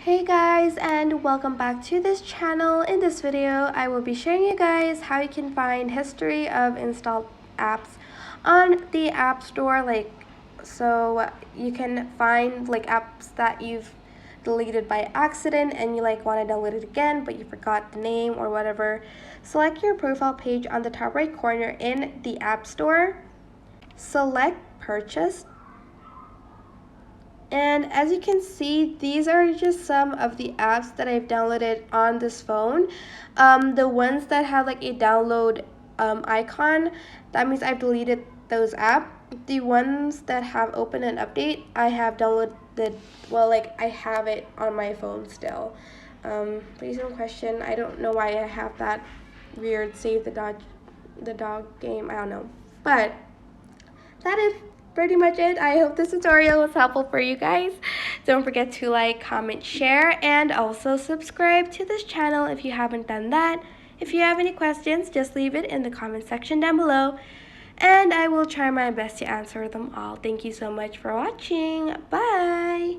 Hey guys, and welcome back to this channel. In this video I will be showing you guys how you can find history of installed apps on the App Store, so you can find apps that you've deleted by accident and you want to download it again but you forgot the name or whatever. Select your profile page on the top right corner in the App Store, select purchase. And as you can see, these are just some of the apps that I've downloaded on this phone. The ones that have a download icon, that means I've deleted those apps. The ones that have open and update, I have downloaded, I have it on my phone still. Please don't question, I don't know why I have that weird save the dog game, I don't know. But that is pretty much it. I hope this tutorial was helpful for you guys. Don't forget to like, comment, share, and also subscribe to this channel if you haven't done that. If you have any questions, just leave it in the comment section down below, and I will try my best to answer them all. Thank you so much for watching. Bye!